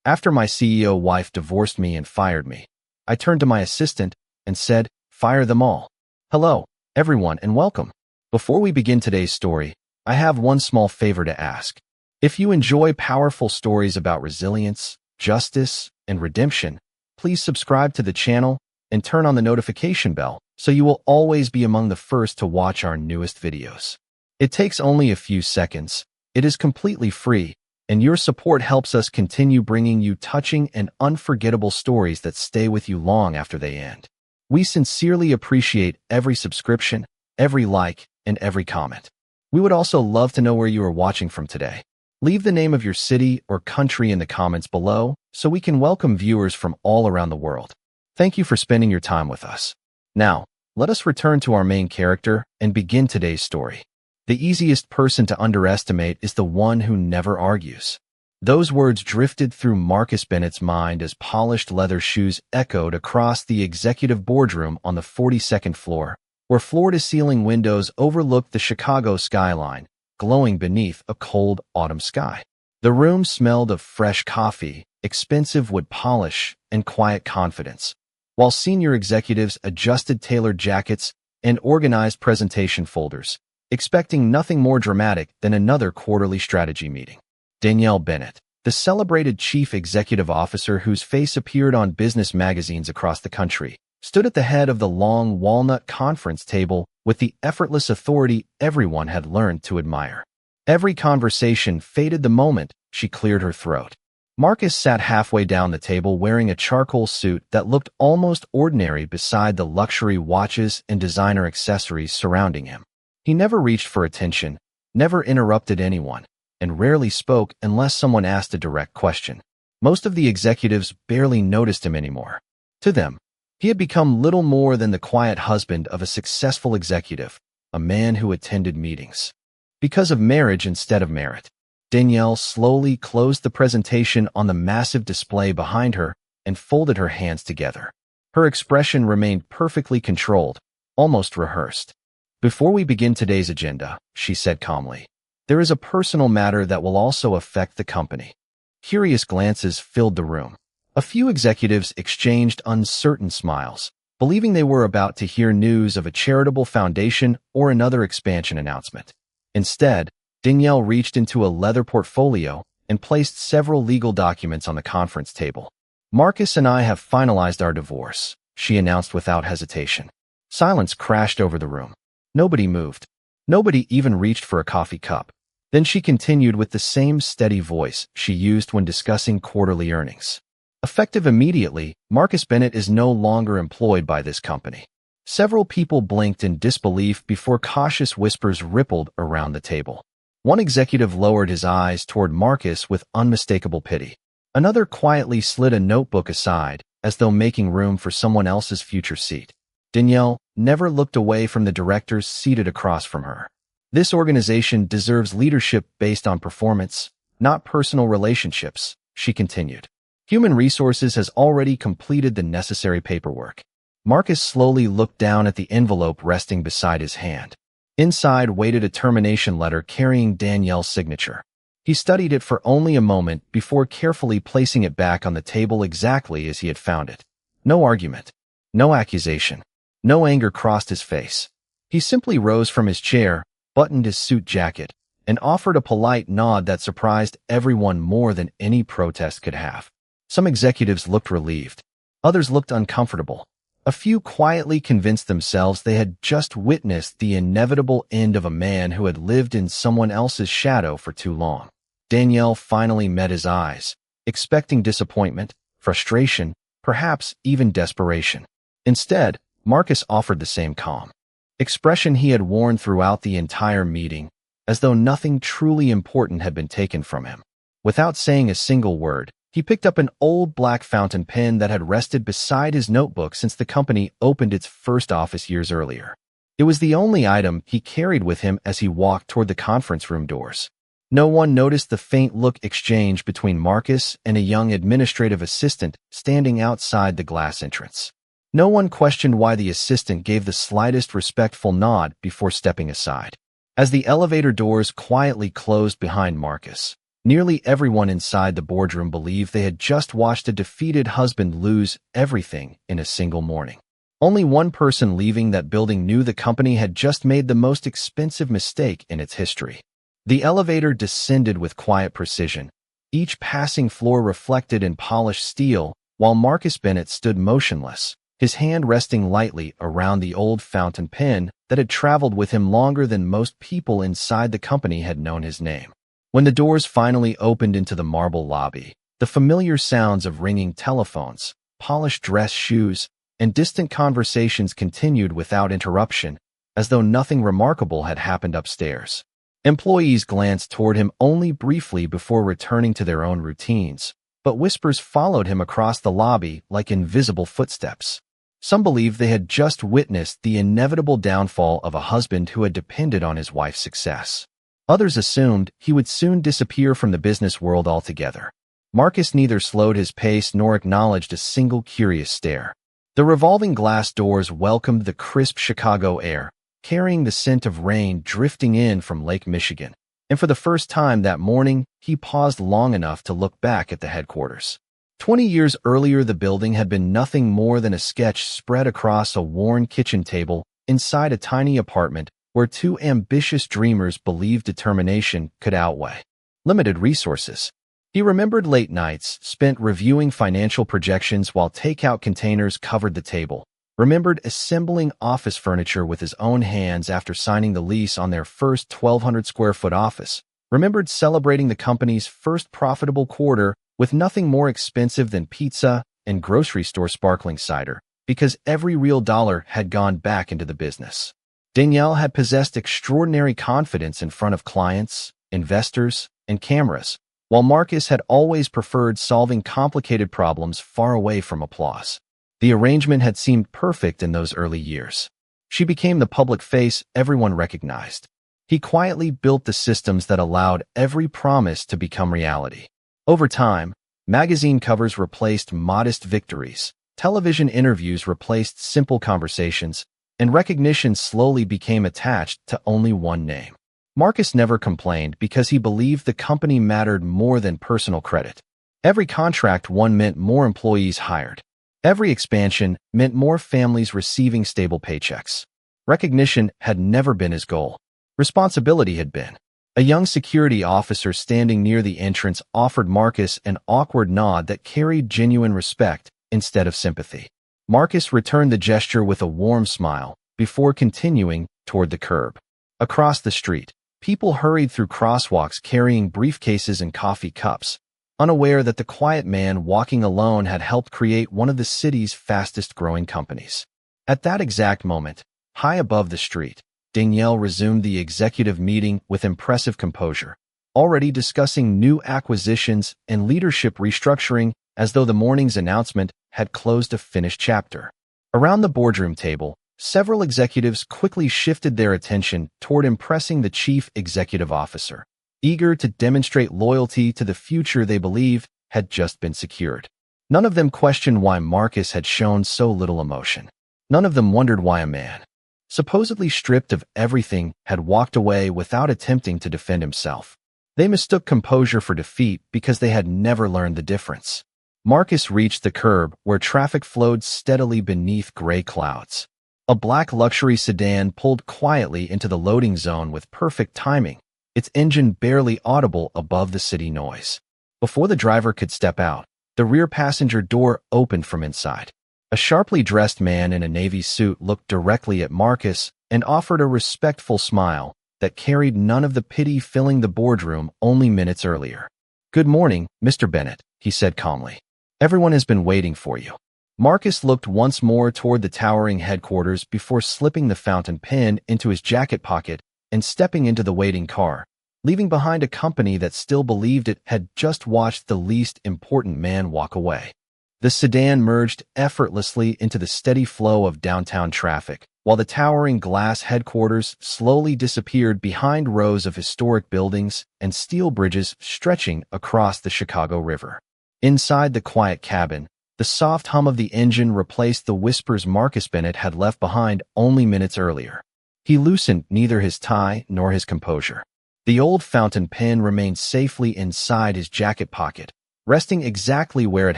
After my CEO wife divorced me and fired me, I turned to my assistant and said, "Fire them all." Hello, everyone, and welcome. Before we begin today's story, I have one small favor to ask. If you enjoy powerful stories about resilience, justice, and redemption, please subscribe to the channel and turn on the notification bell so you will always be among the first to watch our newest videos. It takes only a few seconds, it is completely free, and your support helps us continue bringing you touching and unforgettable stories that stay with you long after they end. We sincerely appreciate every subscription, every like, and every comment. We would also love to know where you are watching from today. Leave the name of your city or country in the comments below so we can welcome viewers from all around the world. Thank you for spending your time with us. Now, let us return to our main character and begin today's story. The easiest person to underestimate is the one who never argues. Those words drifted through Marcus Bennett's mind as polished leather shoes echoed across the executive boardroom on the 42nd floor, where floor-to-ceiling windows overlooked the Chicago skyline, glowing beneath a cold autumn sky. The room smelled of fresh coffee, expensive wood polish, and quiet confidence, while senior executives adjusted tailored jackets and organized presentation folders, expecting nothing more dramatic than another quarterly strategy meeting. Danielle Bennett, the celebrated chief executive officer whose face appeared on business magazines across the country, stood at the head of the long walnut conference table with the effortless authority everyone had learned to admire. Every conversation faded the moment she cleared her throat. Marcus sat halfway down the table wearing a charcoal suit that looked almost ordinary beside the luxury watches and designer accessories surrounding him. He never reached for attention, never interrupted anyone, and rarely spoke unless someone asked a direct question. Most of the executives barely noticed him anymore. To them, he had become little more than the quiet husband of a successful executive, a man who attended meetings because of marriage instead of merit. Danielle slowly closed the presentation on the massive display behind her and folded her hands together. Her expression remained perfectly controlled, almost rehearsed. "Before we begin today's agenda," she said calmly, "there is a personal matter that will also affect the company." Curious glances filled the room. A few executives exchanged uncertain smiles, believing they were about to hear news of a charitable foundation or another expansion announcement. Instead, Danielle reached into a leather portfolio and placed several legal documents on the conference table. "Marcus and I have finalized our divorce," she announced without hesitation. Silence crashed over the room. Nobody moved. Nobody even reached for a coffee cup. Then she continued with the same steady voice she used when discussing quarterly earnings. "Effective immediately, Marcus Bennett is no longer employed by this company." Several people blinked in disbelief before cautious whispers rippled around the table. One executive lowered his eyes toward Marcus with unmistakable pity. Another quietly slid a notebook aside, as though making room for someone else's future seat. Danielle never looked away from the directors seated across from her. "This organization deserves leadership based on performance, not personal relationships," she continued. "Human Resources has already completed the necessary paperwork." Marcus slowly looked down at the envelope resting beside his hand. Inside waited a termination letter carrying Danielle's signature. He studied it for only a moment before carefully placing it back on the table exactly as he had found it. No argument. No accusation. No anger crossed his face. He simply rose from his chair, buttoned his suit jacket, and offered a polite nod that surprised everyone more than any protest could have. Some executives looked relieved. Others looked uncomfortable. A few quietly convinced themselves they had just witnessed the inevitable end of a man who had lived in someone else's shadow for too long. Danielle finally met his eyes, expecting disappointment, frustration, perhaps even desperation. Instead, Marcus offered the same calm expression he had worn throughout the entire meeting, as though nothing truly important had been taken from him. Without saying a single word, he picked up an old black fountain pen that had rested beside his notebook since the company opened its first office years earlier. It was the only item he carried with him as he walked toward the conference room doors. No one noticed the faint look exchange between Marcus and a young administrative assistant standing outside the glass entrance. No one questioned why the assistant gave the slightest respectful nod before stepping aside. As the elevator doors quietly closed behind Marcus, Nearly everyone inside the boardroom believed they had just watched a defeated husband lose everything in a single morning. Only one person leaving that building knew the company had just made the most expensive mistake in its history. The elevator descended with quiet precision. Each passing floor reflected in polished steel, while Marcus Bennett stood motionless, his hand resting lightly around the old fountain pen that had traveled with him longer than most people inside the company had known his name. When the doors finally opened into the marble lobby, the familiar sounds of ringing telephones, polished dress shoes, and distant conversations continued without interruption, as though nothing remarkable had happened upstairs. Employees glanced toward him only briefly before returning to their own routines, but whispers followed him across the lobby like invisible footsteps. Some believed they had just witnessed the inevitable downfall of a husband who had depended on his wife's success. Others assumed he would soon disappear from the business world altogether. Marcus neither slowed his pace nor acknowledged a single curious stare. The revolving glass doors welcomed the crisp Chicago air, carrying the scent of rain drifting in from Lake Michigan, and for the first time that morning, he paused long enough to look back at the headquarters. 20 years earlier, the building had been nothing more than a sketch spread across a worn kitchen table inside a tiny apartment where two ambitious dreamers believed determination could outweigh limited resources. He remembered late nights spent reviewing financial projections while takeout containers covered the table, remembered assembling office furniture with his own hands after signing the lease on their first 1,200-square-foot office, remembered celebrating the company's first profitable quarter with nothing more expensive than pizza and grocery store sparkling cider, because every real dollar had gone back into the business. Danielle had possessed extraordinary confidence in front of clients, investors, and cameras, while Marcus had always preferred solving complicated problems far away from applause. The arrangement had seemed perfect in those early years. She became the public face everyone recognized. He quietly built the systems that allowed every promise to become reality. Over time, magazine covers replaced modest victories, television interviews replaced simple conversations, and recognition slowly became attached to only one name. Marcus never complained because he believed the company mattered more than personal credit. Every contract won meant more employees hired. Every expansion meant more families receiving stable paychecks. Recognition had never been his goal. Responsibility had been. A young security officer standing near the entrance offered Marcus an awkward nod that carried genuine respect instead of sympathy. Marcus returned the gesture with a warm smile before continuing toward the curb. Across the street, people hurried through crosswalks carrying briefcases and coffee cups, unaware that the quiet man walking alone had helped create one of the city's fastest-growing companies. At that exact moment, high above the street, Danielle resumed the executive meeting with impressive composure, already discussing new acquisitions and leadership restructuring as though the morning's announcement had closed a finished chapter. Around the boardroom table, several executives quickly shifted their attention toward impressing the chief executive officer, eager to demonstrate loyalty to the future they believed had just been secured. None of them questioned why Marcus had shown so little emotion. None of them wondered why a man, supposedly stripped of everything, had walked away without attempting to defend himself. They mistook composure for defeat because they had never learned the difference. Marcus reached the curb where traffic flowed steadily beneath gray clouds. A black luxury sedan pulled quietly into the loading zone with perfect timing, its engine barely audible above the city noise. Before the driver could step out, the rear passenger door opened from inside. A sharply dressed man in a navy suit looked directly at Marcus and offered a respectful smile that carried none of the pity filling the boardroom only minutes earlier. "Good morning, Mr. Bennett," he said calmly. "Everyone has been waiting for you." Marcus looked once more toward the towering headquarters before slipping the fountain pen into his jacket pocket and stepping into the waiting car, leaving behind a company that still believed it had just watched the least important man walk away. The sedan merged effortlessly into the steady flow of downtown traffic, while the towering glass headquarters slowly disappeared behind rows of historic buildings and steel bridges stretching across the Chicago River. Inside the quiet cabin, the soft hum of the engine replaced the whispers Marcus Bennett had left behind only minutes earlier. He loosened neither his tie nor his composure. The old fountain pen remained safely inside his jacket pocket, resting exactly where it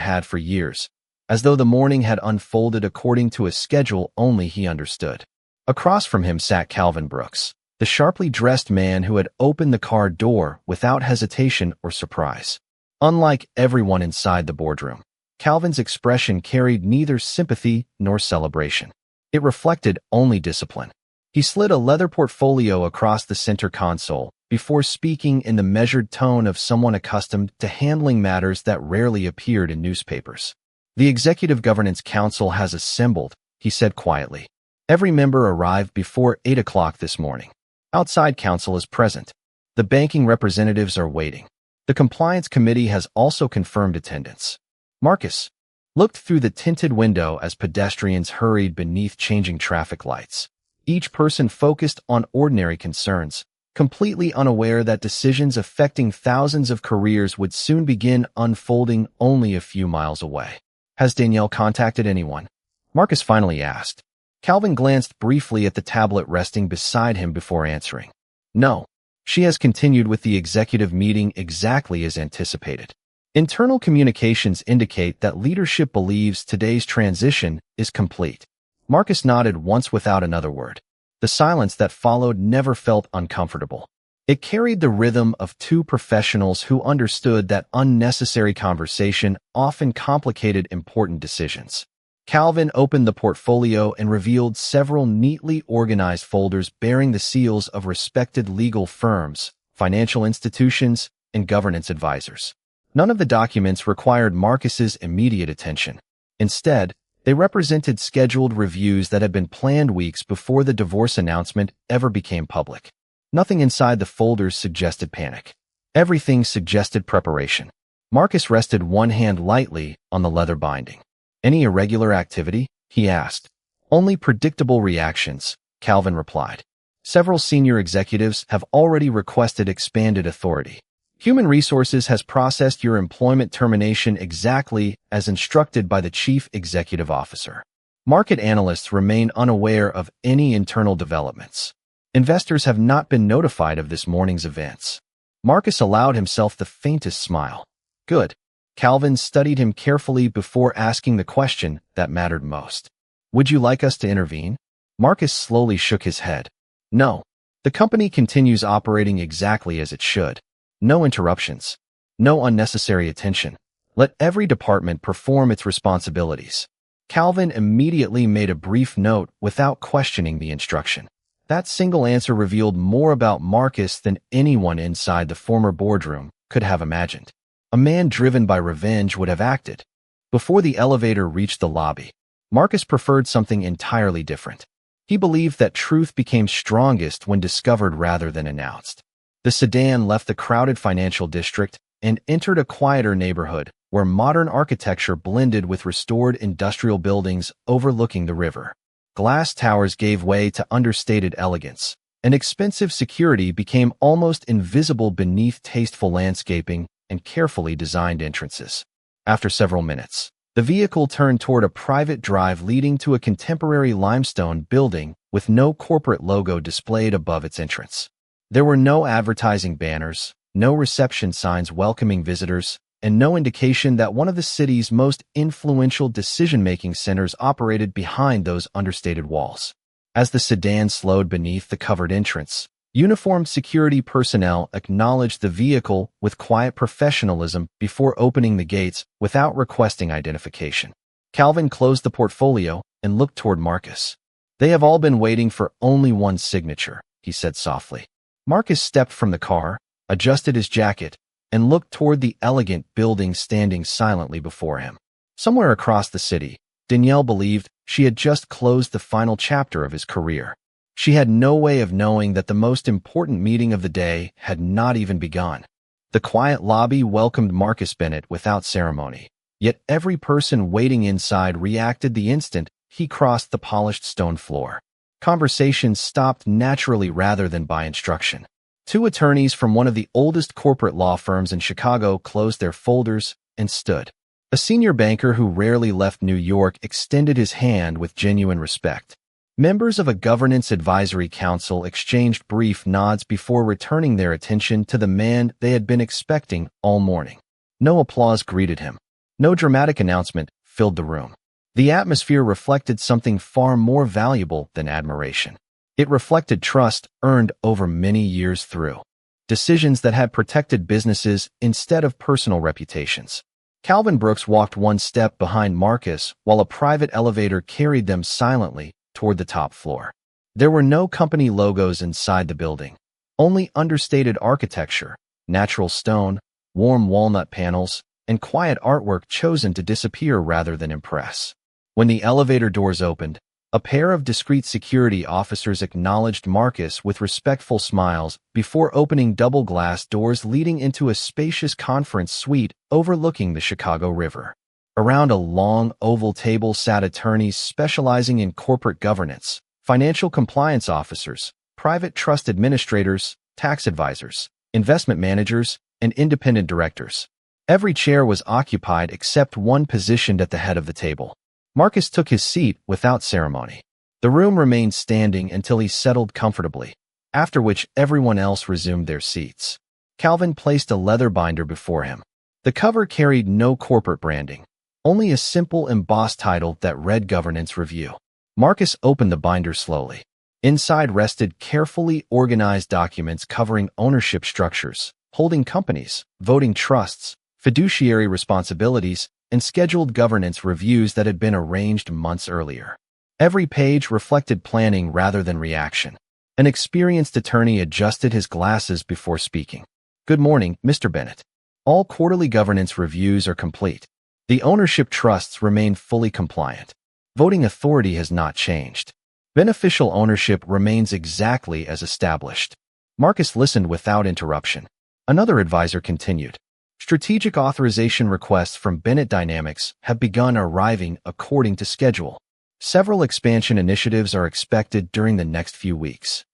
had for years, as though the morning had unfolded according to a schedule only he understood. Across from him sat Calvin Brooks, the sharply dressed man who had opened the car door without hesitation or surprise. Unlike everyone inside the boardroom, Calvin's expression carried neither sympathy nor celebration. It reflected only discipline. He slid a leather portfolio across the center console before speaking in the measured tone of someone accustomed to handling matters that rarely appeared in newspapers. "The Executive Governance Council has assembled," he said quietly. "Every member arrived before 8 o'clock this morning. Outside counsel is present. The banking representatives are waiting. The Compliance Committee has also confirmed attendance." Marcus looked through the tinted window as pedestrians hurried beneath changing traffic lights, each person focused on ordinary concerns, completely unaware that decisions affecting thousands of careers would soon begin unfolding only a few miles away. "Has Danielle contacted anyone?" Marcus finally asked. Calvin glanced briefly at the tablet resting beside him before answering. "No. She has continued with the executive meeting exactly as anticipated. Internal communications indicate that leadership believes today's transition is complete." Marcus nodded once without another word. The silence that followed never felt uncomfortable. It carried the rhythm of two professionals who understood that unnecessary conversation often complicated important decisions. Calvin opened the portfolio and revealed several neatly organized folders bearing the seals of respected legal firms, financial institutions, and governance advisors. None of the documents required Marcus's immediate attention. Instead, they represented scheduled reviews that had been planned weeks before the divorce announcement ever became public. Nothing inside the folders suggested panic. Everything suggested preparation. Marcus rested one hand lightly on the leather binding. "Any irregular activity?" he asked. "Only predictable reactions," Calvin replied. "Several senior executives have already requested expanded authority. Human Resources has processed your employment termination exactly as instructed by the Chief Executive Officer. Market analysts remain unaware of any internal developments. Investors have not been notified of this morning's events." Marcus allowed himself the faintest smile. "Good." Calvin studied him carefully before asking the question that mattered most. "Would you like us to intervene?" Marcus slowly shook his head. "No. The company continues operating exactly as it should. No interruptions. No unnecessary attention. Let every department perform its responsibilities." Calvin immediately made a brief note without questioning the instruction. That single answer revealed more about Marcus than anyone inside the former boardroom could have imagined. A man driven by revenge would have acted. Before the elevator reached the lobby, Marcus preferred something entirely different. He believed that truth became strongest when discovered rather than announced. The sedan left the crowded financial district and entered a quieter neighborhood where modern architecture blended with restored industrial buildings overlooking the river. Glass towers gave way to understated elegance, and expensive security became almost invisible beneath tasteful landscaping and carefully designed entrances. After several minutes, the vehicle turned toward a private drive leading to a contemporary limestone building with no corporate logo displayed above its entrance. There were no advertising banners, no reception signs welcoming visitors, and no indication that one of the city's most influential decision-making centers operated behind those understated walls. As the sedan slowed beneath the covered entrance, uniformed security personnel acknowledged the vehicle with quiet professionalism before opening the gates without requesting identification. Calvin closed the portfolio and looked toward Marcus. "They have all been waiting for only one signature," he said softly. Marcus stepped from the car, adjusted his jacket, and looked toward the elegant building standing silently before him. Somewhere across the city, Danielle believed she had just closed the final chapter of his career. She had no way of knowing that the most important meeting of the day had not even begun. The quiet lobby welcomed Marcus Bennett without ceremony, yet every person waiting inside reacted the instant he crossed the polished stone floor. Conversations stopped naturally rather than by instruction. Two attorneys from one of the oldest corporate law firms in Chicago closed their folders and stood. A senior banker who rarely left New York extended his hand with genuine respect. Members of a governance advisory council exchanged brief nods before returning their attention to the man they had been expecting all morning. No applause greeted him. No dramatic announcement filled the room. The atmosphere reflected something far more valuable than admiration. It reflected trust earned over many years through decisions that had protected businesses instead of personal reputations. Calvin Brooks walked one step behind Marcus while a private elevator carried them silently toward the top floor. There were no company logos inside the building, only understated architecture, natural stone, warm walnut panels, and quiet artwork chosen to disappear rather than impress. When the elevator doors opened, a pair of discreet security officers acknowledged Marcus with respectful smiles before opening double-glass doors leading into a spacious conference suite overlooking the Chicago River. Around a long, oval table sat attorneys specializing in corporate governance, financial compliance officers, private trust administrators, tax advisors, investment managers, and independent directors. Every chair was occupied except one positioned at the head of the table. Marcus took his seat without ceremony. The room remained standing until he settled comfortably, after which everyone else resumed their seats. Calvin placed a leather binder before him. The cover carried no corporate branding, only a simple embossed title that read Governance Review. Marcus opened the binder slowly. Inside rested carefully organized documents covering ownership structures, holding companies, voting trusts, fiduciary responsibilities, and scheduled governance reviews that had been arranged months earlier. Every page reflected planning rather than reaction. An experienced attorney adjusted his glasses before speaking. "Good morning, Mr. Bennett. All quarterly governance reviews are complete. The ownership trusts remain fully compliant. Voting authority has not changed. Beneficial ownership remains exactly as established." Marcus listened without interruption. Another advisor continued. "Strategic authorization requests from Bennett Dynamics have begun arriving according to schedule. Several expansion initiatives are expected during the next few weeks."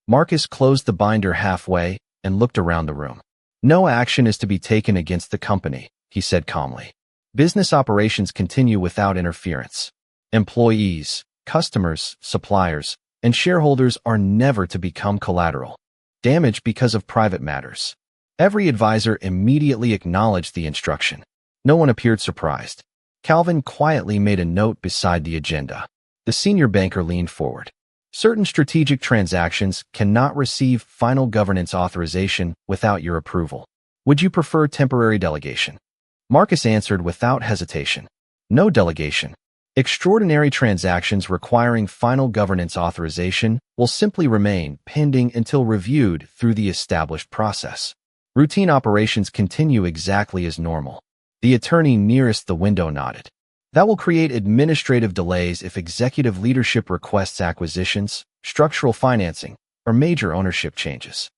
Marcus closed the binder halfway and looked around the room. "No action is to be taken against the company," he said calmly. "Business operations continue without interference. Employees, customers, suppliers, and shareholders are never to become collateral, damaged because of private matters." Every advisor immediately acknowledged the instruction. No one appeared surprised. Calvin quietly made a note beside the agenda. The senior banker leaned forward. "Certain strategic transactions cannot receive final governance authorization without your approval. Would you prefer temporary delegation?" Marcus answered without hesitation. "No delegation. Extraordinary transactions requiring final governance authorization will simply remain pending until reviewed through the established process. Routine operations continue exactly as normal." The attorney nearest the window nodded. "That will create administrative delays if executive leadership requests acquisitions, structural financing, or major ownership changes."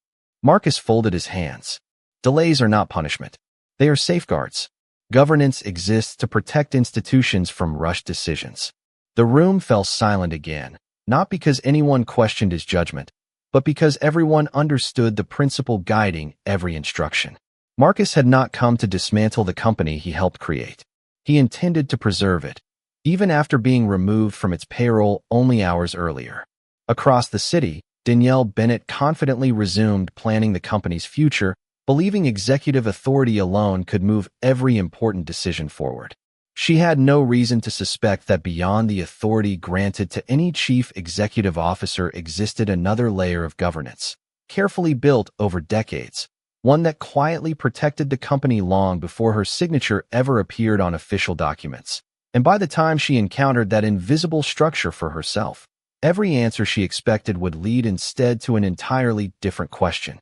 Marcus folded his hands. "Delays are not punishment. They are safeguards. Governance exists to protect institutions from rushed decisions." The room fell silent again, not because anyone questioned his judgment, but because everyone understood the principle guiding every instruction. Marcus had not come to dismantle the company he helped create. He intended to preserve it, even after being removed from its payroll only hours earlier. Across the city, Danielle Bennett confidently resumed planning the company's future, believing executive authority alone could move every important decision forward. She had no reason to suspect that beyond the authority granted to any chief executive officer existed another layer of governance, carefully built over decades, one that quietly protected the company long before her signature ever appeared on official documents. And by the time she encountered that invisible structure for herself, every answer she expected would lead instead to an entirely different question.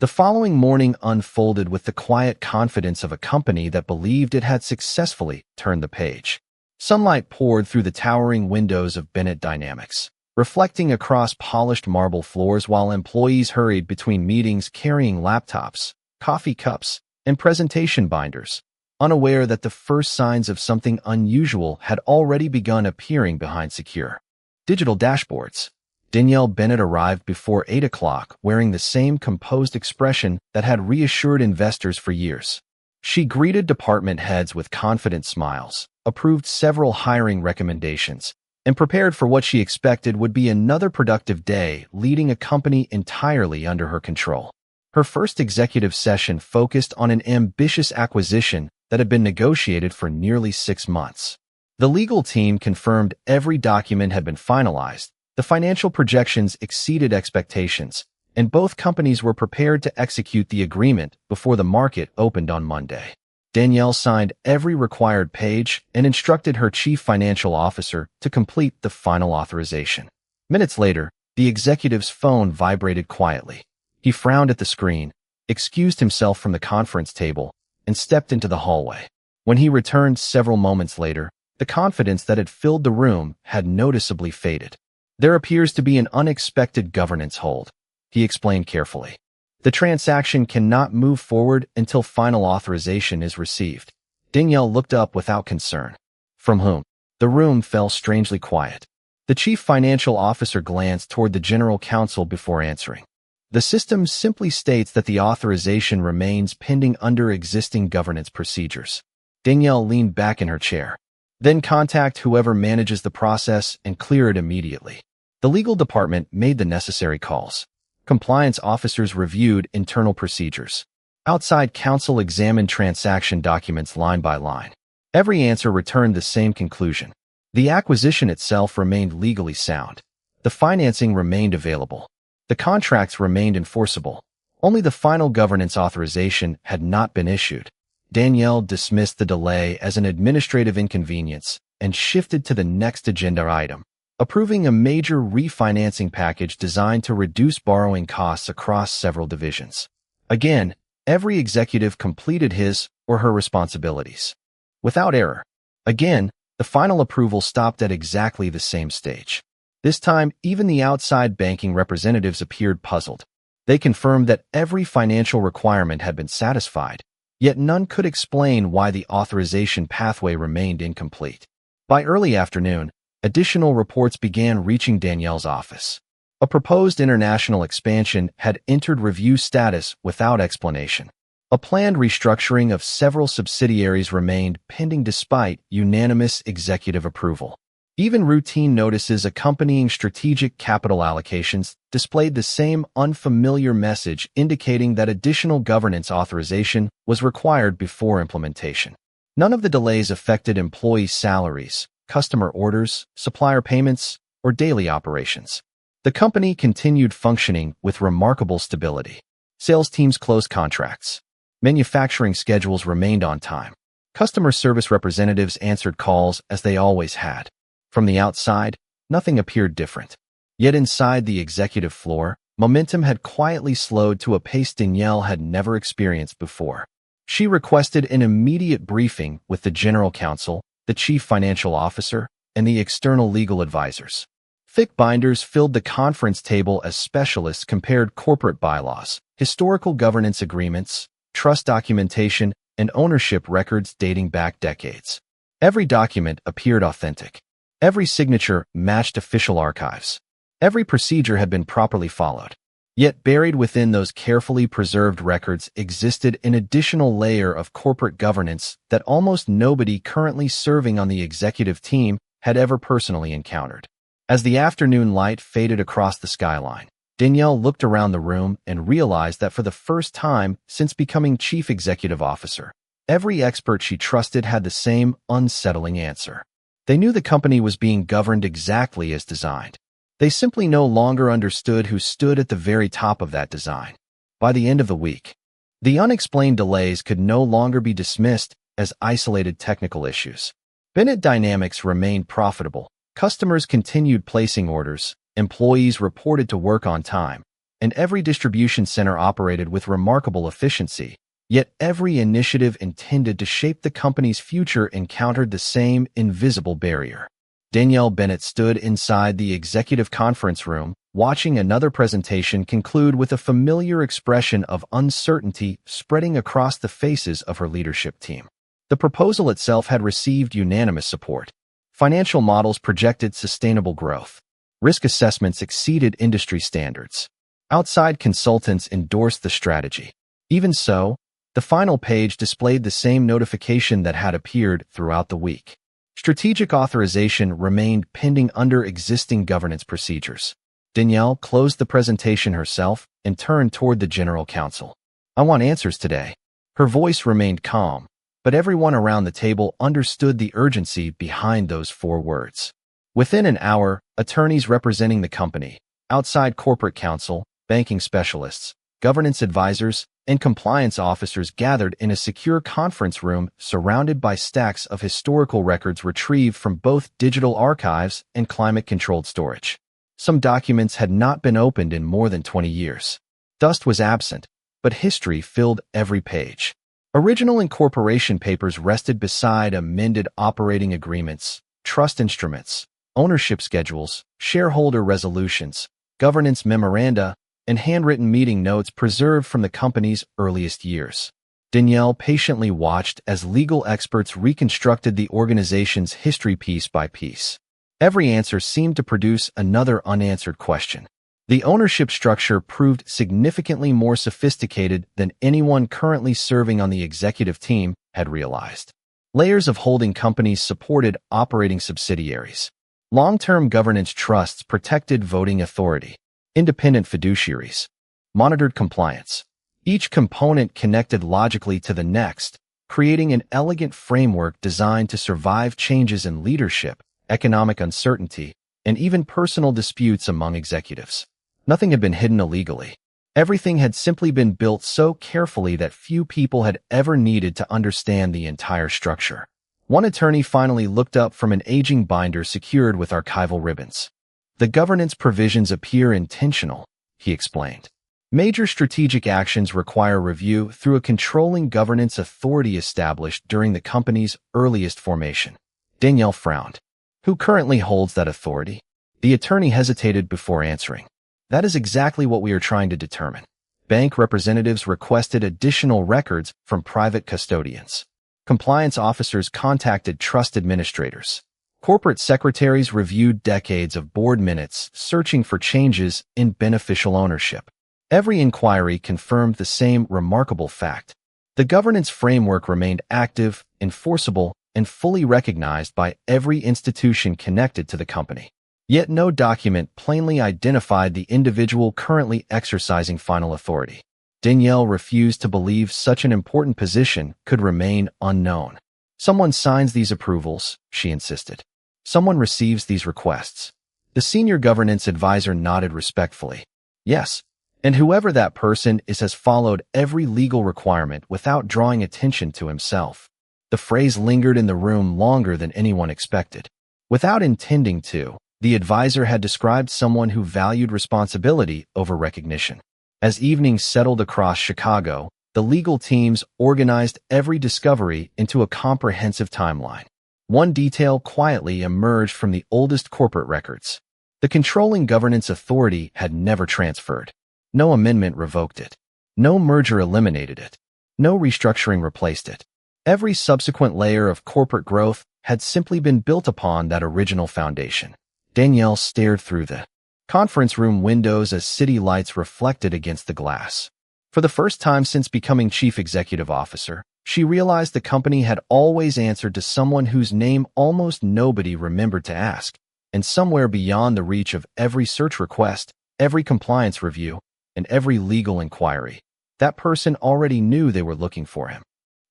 The following morning unfolded with the quiet confidence of a company that believed it had successfully turned the page. Sunlight poured through the towering windows of Bennett Dynamics, reflecting across polished marble floors while employees hurried between meetings carrying laptops, coffee cups, and presentation binders, unaware that the first signs of something unusual had already begun appearing behind secure digital dashboards. Danielle Bennett arrived before 8 o'clock wearing the same composed expression that had reassured investors for years. She greeted department heads with confident smiles, approved several hiring recommendations, and prepared for what she expected would be another productive day leading a company entirely under her control. Her first executive session focused on an ambitious acquisition that had been negotiated for nearly 6 months. The legal team confirmed every document had been finalized, the financial projections exceeded expectations, and both companies were prepared to execute the agreement before the market opened on Monday. Danielle signed every required page and instructed her chief financial officer to complete the final authorization. Minutes later, the executive's phone vibrated quietly. He frowned at the screen, excused himself from the conference table, and stepped into the hallway. When he returned several moments later, the confidence that had filled the room had noticeably faded. "There appears to be an unexpected governance hold," he explained carefully. "The transaction cannot move forward until final authorization is received." Danielle looked up without concern. "From whom?" The room fell strangely quiet. The chief financial officer glanced toward the general counsel before answering. "The system simply states that the authorization remains pending under existing governance procedures." Danielle leaned back in her chair. "Then contact whoever manages the process and clear it immediately." The legal department made the necessary calls. Compliance officers reviewed internal procedures. Outside counsel examined transaction documents line by line. Every answer returned the same conclusion. The acquisition itself remained legally sound. The financing remained available. The contracts remained enforceable. Only the final governance authorization had not been issued. Danielle dismissed the delay as an administrative inconvenience and shifted to the next agenda item, approving a major refinancing package designed to reduce borrowing costs across several divisions. Again, every executive completed his or her responsibilities without error. Again, the final approval stopped at exactly the same stage. This time, even the outside banking representatives appeared puzzled. They confirmed that every financial requirement had been satisfied, yet none could explain why the authorization pathway remained incomplete. By early afternoon, additional reports began reaching Danielle's office. A proposed international expansion had entered review status without explanation. A planned restructuring of several subsidiaries remained pending despite unanimous executive approval. Even routine notices accompanying strategic capital allocations displayed the same unfamiliar message indicating that additional governance authorization was required before implementation. None of the delays affected employee salaries, customer orders, supplier payments, or daily operations. The company continued functioning with remarkable stability. Sales teams closed contracts. Manufacturing schedules remained on time. Customer service representatives answered calls as they always had. From the outside, nothing appeared different. Yet inside the executive floor, momentum had quietly slowed to a pace Danielle had never experienced before. She requested an immediate briefing with the general counsel, the chief financial officer, and the external legal advisors. Thick binders filled the conference table as specialists compared corporate bylaws, historical governance agreements, trust documentation, and ownership records dating back decades. Every document appeared authentic. Every signature matched official archives. Every procedure had been properly followed. Yet buried within those carefully preserved records existed an additional layer of corporate governance that almost nobody currently serving on the executive team had ever personally encountered. As the afternoon light faded across the skyline, Danielle looked around the room and realized that for the first time since becoming chief executive officer, every expert she trusted had the same unsettling answer. They knew the company was being governed exactly as designed. They simply no longer understood who stood at the very top of that design. By the end of the week, the unexplained delays could no longer be dismissed as isolated technical issues. Bennett Dynamics remained profitable. Customers continued placing orders, employees reported to work on time, and every distribution center operated with remarkable efficiency. Yet every initiative intended to shape the company's future encountered the same invisible barrier. Danielle Bennett stood inside the executive conference room, watching another presentation conclude with a familiar expression of uncertainty spreading across the faces of her leadership team. The proposal itself had received unanimous support. Financial models projected sustainable growth. Risk assessments exceeded industry standards. Outside consultants endorsed the strategy. Even so, the final page displayed the same notification that had appeared throughout the week. Strategic authorization remained pending under existing governance procedures. Danielle closed the presentation herself and turned toward the General Counsel. "I want answers today." Her voice remained calm, but everyone around the table understood the urgency behind those 4 words. Within an hour, attorneys representing the company, outside corporate counsel, banking specialists, governance advisors, and compliance officers gathered in a secure conference room surrounded by stacks of historical records retrieved from both digital archives and climate-controlled storage. Some documents had not been opened in more than 20 years. Dust was absent, but history filled every page. Original incorporation papers rested beside amended operating agreements, trust instruments, ownership schedules, shareholder resolutions, governance memoranda, and handwritten meeting notes preserved from the company's earliest years. Danielle patiently watched as legal experts reconstructed the organization's history piece by piece. Every answer seemed to produce another unanswered question. The ownership structure proved significantly more sophisticated than anyone currently serving on the executive team had realized. Layers of holding companies supported operating subsidiaries. Long-term governance trusts protected voting authority. Independent fiduciaries monitored compliance. Each component connected logically to the next, creating an elegant framework designed to survive changes in leadership, economic uncertainty, and even personal disputes among executives. Nothing had been hidden illegally. Everything had simply been built so carefully that few people had ever needed to understand the entire structure. One attorney finally looked up from an aging binder secured with archival ribbons. "The governance provisions appear intentional," he explained. "Major strategic actions require review through a controlling governance authority established during the company's earliest formation." Danielle frowned. "Who currently holds that authority?" The attorney hesitated before answering. "That is exactly what we are trying to determine." Bank representatives requested additional records from private custodians. Compliance officers contacted trust administrators. Corporate secretaries reviewed decades of board minutes, searching for changes in beneficial ownership. Every inquiry confirmed the same remarkable fact. The governance framework remained active, enforceable, and fully recognized by every institution connected to the company. Yet no document plainly identified the individual currently exercising final authority. Danielle refused to believe such an important position could remain unknown. "Someone signs these approvals," she insisted. "Someone receives these requests." The senior governance advisor nodded respectfully. "Yes, and whoever that person is has followed every legal requirement without drawing attention to himself." The phrase lingered in the room longer than anyone expected. Without intending to, the advisor had described someone who valued responsibility over recognition. As evenings settled across Chicago, the legal teams organized every discovery into a comprehensive timeline. One detail quietly emerged from the oldest corporate records. The controlling governance authority had never transferred. No amendment revoked it. No merger eliminated it. No restructuring replaced it. Every subsequent layer of corporate growth had simply been built upon that original foundation. Danielle stared through the conference room windows as city lights reflected against the glass. For the first time since becoming chief executive officer, she realized the company had always answered to someone whose name almost nobody remembered to ask, and somewhere beyond the reach of every search request, every compliance review, and every legal inquiry, that person already knew they were looking for him.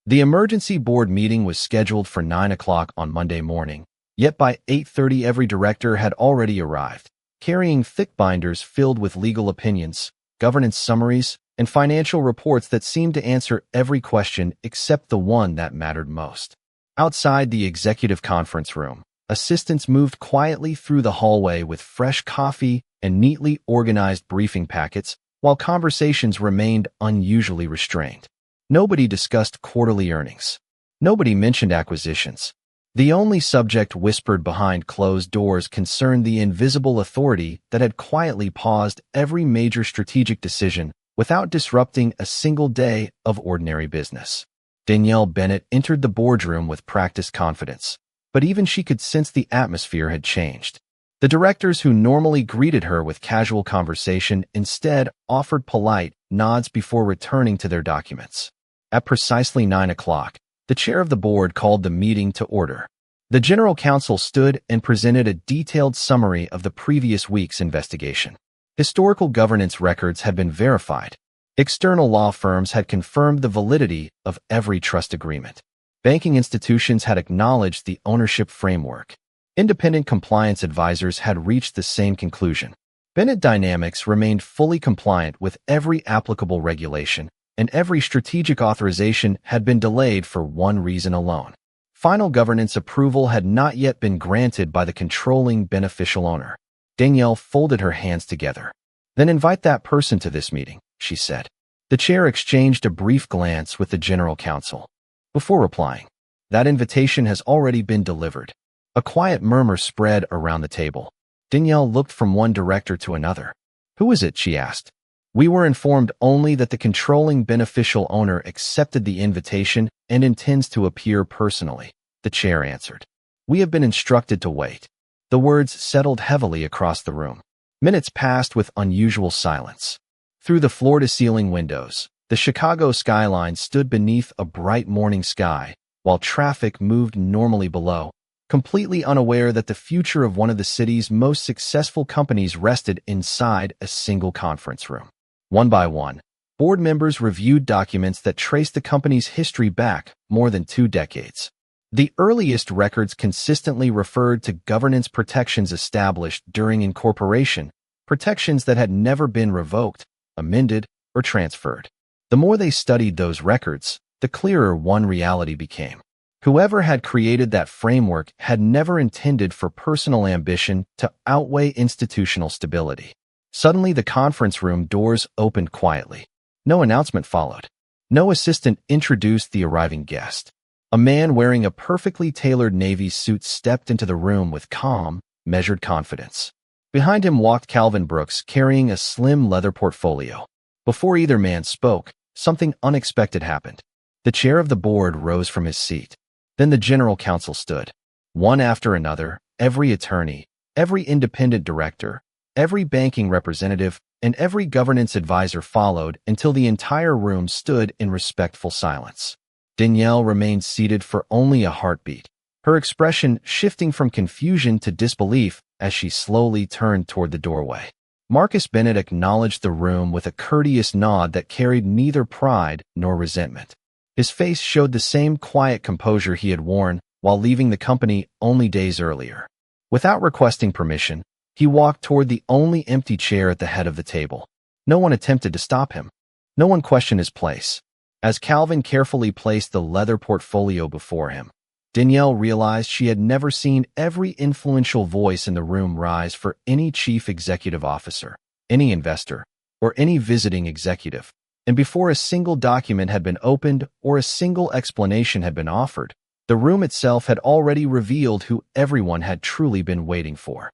The emergency board meeting was scheduled for 9 o'clock on Monday morning, yet by 8:30 every director had already arrived, carrying thick binders filled with legal opinions, governance summaries, and financial reports that seemed to answer every question except the one that mattered most. Outside the executive conference room, assistants moved quietly through the hallway with fresh coffee and neatly organized briefing packets, while conversations remained unusually restrained. Nobody discussed quarterly earnings. Nobody mentioned acquisitions. The only subject whispered behind closed doors concerned the invisible authority that had quietly paused every major strategic decision without disrupting a single day of ordinary business. Danielle Bennett entered the boardroom with practiced confidence, but even she could sense the atmosphere had changed. The directors who normally greeted her with casual conversation instead offered polite nods before returning to their documents. At precisely 9 o'clock, the chair of the board called the meeting to order. The general counsel stood and presented a detailed summary of the previous week's investigation. Historical governance records had been verified. External law firms had confirmed the validity of every trust agreement. Banking institutions had acknowledged the ownership framework. Independent compliance advisors had reached the same conclusion. Bennett Dynamics remained fully compliant with every applicable regulation, and every strategic authorization had been delayed for one reason alone. Final governance approval had not yet been granted by the controlling beneficial owner. Danielle folded her hands together. "Then invite that person to this meeting," she said. The chair exchanged a brief glance with the general counsel. Before replying, "That invitation has already been delivered." A quiet murmur spread around the table. Danielle looked from one director to another. "Who is it?" she asked. "We were informed only that the controlling beneficial owner accepted the invitation and intends to appear personally," the chair answered. "We have been instructed to wait." The words settled heavily across the room. Minutes passed with unusual silence. Through the floor-to-ceiling windows, the Chicago skyline stood beneath a bright morning sky, while traffic moved normally below, completely unaware that the future of one of the city's most successful companies rested inside a single conference room. One by one, board members reviewed documents that traced the company's history back more than 2 decades. The earliest records consistently referred to governance protections established during incorporation, protections that had never been revoked, amended, or transferred. The more they studied those records, the clearer one reality became. Whoever had created that framework had never intended for personal ambition to outweigh institutional stability. Suddenly, the conference room doors opened quietly. No announcement followed. No assistant introduced the arriving guest. A man wearing a perfectly tailored navy suit stepped into the room with calm, measured confidence. Behind him walked Calvin Brooks, carrying a slim leather portfolio. Before either man spoke, something unexpected happened. The chair of the board rose from his seat. Then the general counsel stood. One after another, every attorney, every independent director, every banking representative, and every governance advisor followed until the entire room stood in respectful silence. Danielle remained seated for only a heartbeat, her expression shifting from confusion to disbelief as she slowly turned toward the doorway. Marcus Bennett acknowledged the room with a courteous nod that carried neither pride nor resentment. His face showed the same quiet composure he had worn while leaving the company only days earlier. Without requesting permission, he walked toward the only empty chair at the head of the table. No one attempted to stop him. No one questioned his place. As Calvin carefully placed the leather portfolio before him, Danielle realized she had never seen every influential voice in the room rise for any chief executive officer, any investor, or any visiting executive. And before a single document had been opened or a single explanation had been offered, the room itself had already revealed who everyone had truly been waiting for.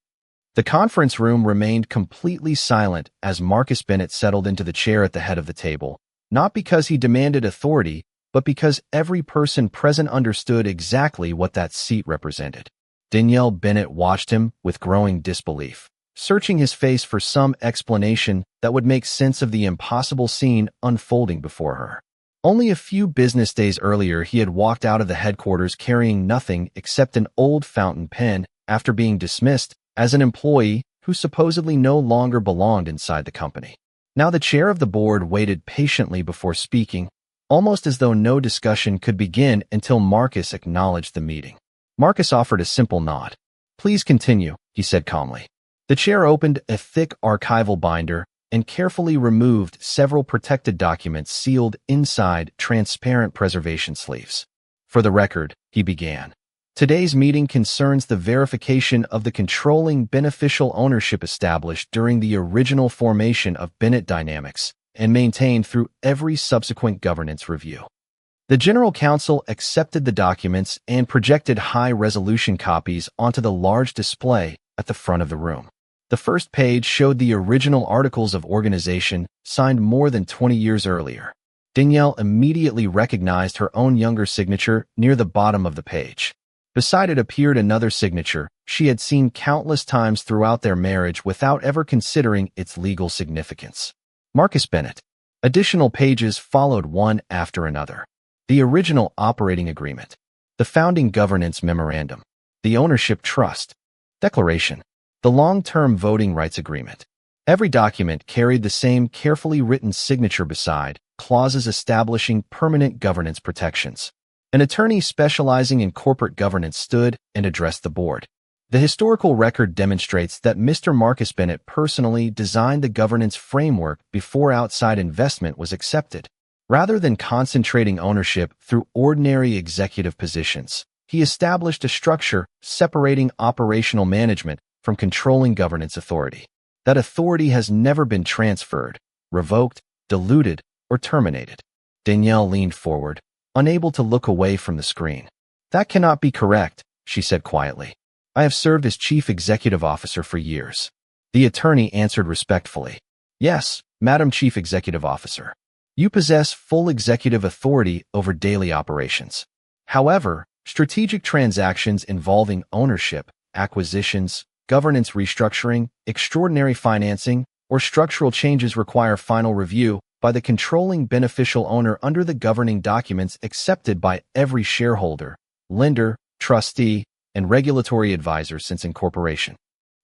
The conference room remained completely silent as Marcus Bennett settled into the chair at the head of the table, not because he demanded authority, but because every person present understood exactly what that seat represented. Danielle Bennett watched him with growing disbelief, searching his face for some explanation that would make sense of the impossible scene unfolding before her. Only a few business days earlier, he had walked out of the headquarters carrying nothing except an old fountain pen after being dismissed as an employee who supposedly no longer belonged inside the company. Now the chair of the board waited patiently before speaking, almost as though no discussion could begin until Marcus acknowledged the meeting. Marcus offered a simple nod. "Please continue," he said calmly. The chair opened a thick archival binder and carefully removed several protected documents sealed inside transparent preservation sleeves. "For the record," he began, "today's meeting concerns the verification of the controlling beneficial ownership established during the original formation of Bennett Dynamics and maintained through every subsequent governance review." The general counsel accepted the documents and projected high-resolution copies onto the large display at the front of the room. The first page showed the original articles of organization signed more than 20 years earlier. Danielle immediately recognized her own younger signature near the bottom of the page. Beside it appeared another signature she had seen countless times throughout their marriage without ever considering its legal significance. Marcus Bennett. Additional pages followed one after another. The original operating agreement, the founding governance memorandum, The ownership trust declaration. The long-term voting rights agreement. Every document carried the same carefully written signature beside clauses establishing permanent governance protections. An attorney specializing in corporate governance stood and addressed the board. The historical record demonstrates that Mr. Marcus Bennett personally designed the governance framework before outside investment was accepted. Rather than concentrating ownership through ordinary executive positions, he established a structure separating operational management from controlling governance authority. That authority has never been transferred, revoked, diluted, or terminated. Danielle leaned forward, unable to look away from the screen. That cannot be correct, she said quietly. I have served as chief executive officer for years. The attorney answered respectfully. Yes, Madam Chief Executive Officer. You possess full executive authority over daily operations. However, strategic transactions involving ownership, acquisitions, governance restructuring, extraordinary financing, or structural changes require final review by the controlling beneficial owner under the governing documents accepted by every shareholder, lender, trustee, and regulatory advisor since incorporation.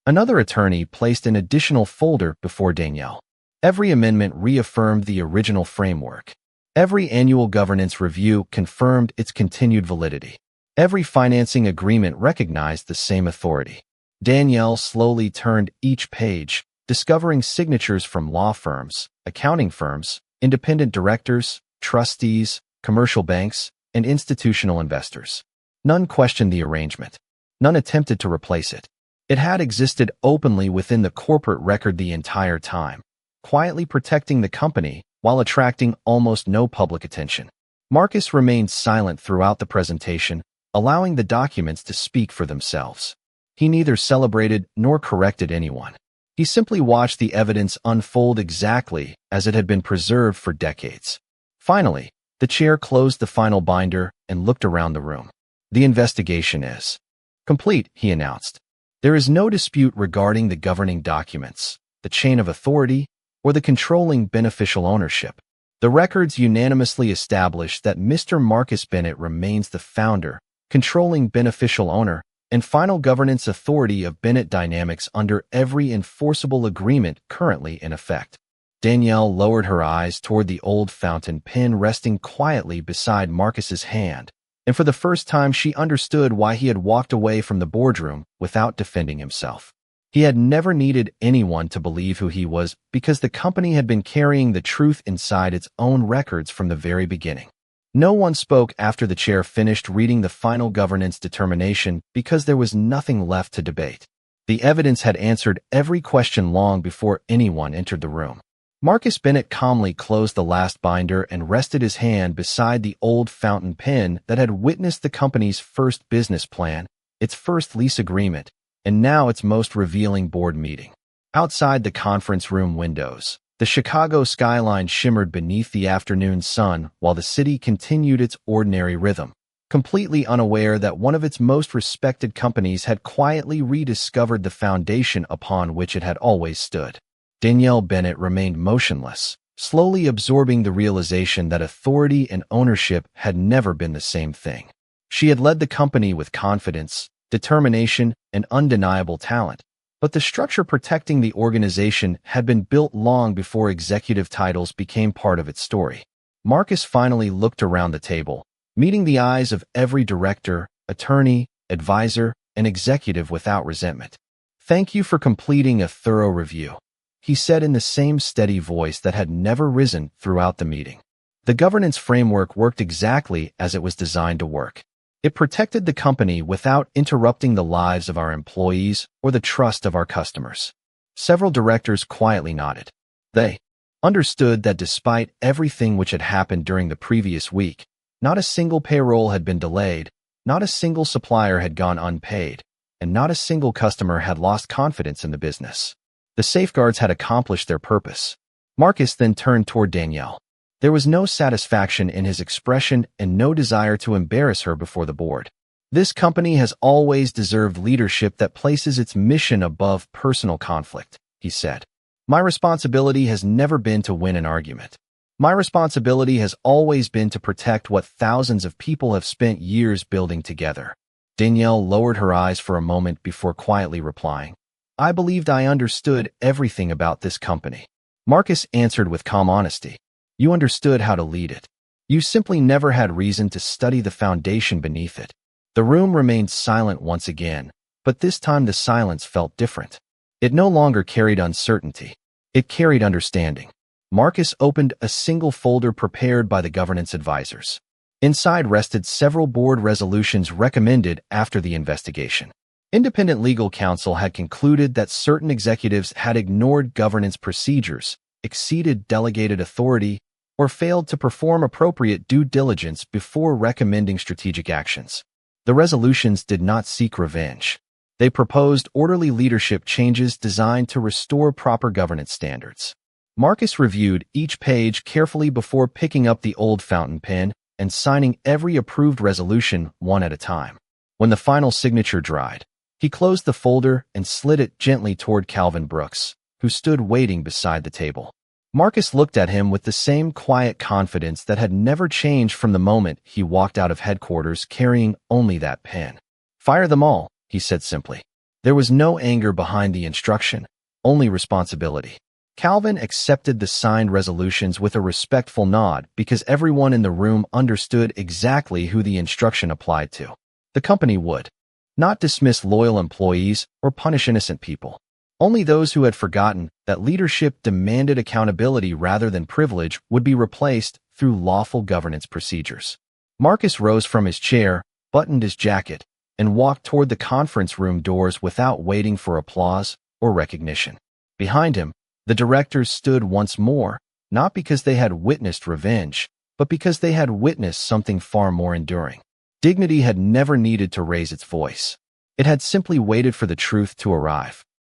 Another attorney placed an additional folder before Danielle. Every amendment reaffirmed the original framework. Every annual governance review confirmed its continued validity. Every financing agreement recognized the same authority. Danielle slowly turned each page, discovering signatures from law firms, accounting firms, independent directors, trustees, commercial banks, and institutional investors. None questioned the arrangement. None attempted to replace it. It had existed openly within the corporate record the entire time, quietly protecting the company while attracting almost no public attention. Marcus remained silent throughout the presentation, allowing the documents to speak for themselves. He neither celebrated nor corrected anyone. He simply watched the evidence unfold exactly as it had been preserved for decades. Finally, the chair closed the final binder and looked around the room. The investigation is complete, he announced. There is no dispute regarding the governing documents, the chain of authority, or the controlling beneficial ownership. The records unanimously establish that Mr. Marcus Bennett remains the founder, controlling beneficial owner, and final governance authority of Bennett Dynamics under every enforceable agreement currently in effect. Danielle lowered her eyes toward the old fountain pen resting quietly beside Marcus's hand, and for the first time she understood why he had walked away from the boardroom without defending himself. He had never needed anyone to believe who he was because the company had been carrying the truth inside its own records from the very beginning. No one spoke after the chair finished reading the final governance determination because there was nothing left to debate. The evidence had answered every question long before anyone entered the room. Marcus Bennett calmly closed the last binder and rested his hand beside the old fountain pen that had witnessed the company's first business plan, its first lease agreement, and now its most revealing board meeting. Outside the conference room windows, the Chicago skyline shimmered beneath the afternoon sun while the city continued its ordinary rhythm, completely unaware that one of its most respected companies had quietly rediscovered the foundation upon which it had always stood. Danielle Bennett remained motionless, slowly absorbing the realization that authority and ownership had never been the same thing. She had led the company with confidence, determination, and undeniable talent, but the structure protecting the organization had been built long before executive titles became part of its story. Marcus finally looked around the table, meeting the eyes of every director, attorney, advisor, and executive without resentment. "Thank you for completing a thorough review," he said in the same steady voice that had never risen throughout the meeting. The governance framework worked exactly as it was designed to work. It protected the company without interrupting the lives of our employees or the trust of our customers. Several directors quietly nodded. They understood that despite everything which had happened during the previous week, not a single payroll had been delayed, not a single supplier had gone unpaid, and not a single customer had lost confidence in the business. The safeguards had accomplished their purpose. Marcus then turned toward Danielle. There was no satisfaction in his expression and no desire to embarrass her before the board. "This company has always deserved leadership that places its mission above personal conflict," he said. "My responsibility has never been to win an argument. My responsibility has always been to protect what thousands of people have spent years building together." Danielle lowered her eyes for a moment before quietly replying, "I believed I understood everything about this company." Marcus answered with calm honesty, "You understood how to lead it. You simply never had reason to study the foundation beneath it." The room remained silent once again, but this time the silence felt different. It no longer carried uncertainty. It carried understanding. Marcus opened a single folder prepared by the governance advisors. Inside rested several board resolutions recommended after the investigation. Independent legal counsel had concluded that certain executives had ignored governance procedures, exceeded delegated authority, or failed to perform appropriate due diligence before recommending strategic actions. The resolutions did not seek revenge. They proposed orderly leadership changes designed to restore proper governance standards. Marcus reviewed each page carefully before picking up the old fountain pen and signing every approved resolution one at a time. When the final signature dried, he closed the folder and slid it gently toward Calvin Brooks, who stood waiting beside the table. Marcus looked at him with the same quiet confidence that had never changed from the moment he walked out of headquarters carrying only that pen. "Fire them all," he said simply. There was no anger behind the instruction, only responsibility. Calvin accepted the signed resolutions with a respectful nod because everyone in the room understood exactly who the instruction applied to. The company would not dismiss loyal employees or punish innocent people. Only those who had forgotten that leadership demanded accountability rather than privilege would be replaced through lawful governance procedures. Marcus rose from his chair, buttoned his jacket, and walked toward the conference room doors without waiting for applause or recognition. Behind him, the directors stood once more, not because they had witnessed revenge, but because they had witnessed something far more enduring. Dignity had never needed to raise its voice. It had simply waited for the truth to arrive.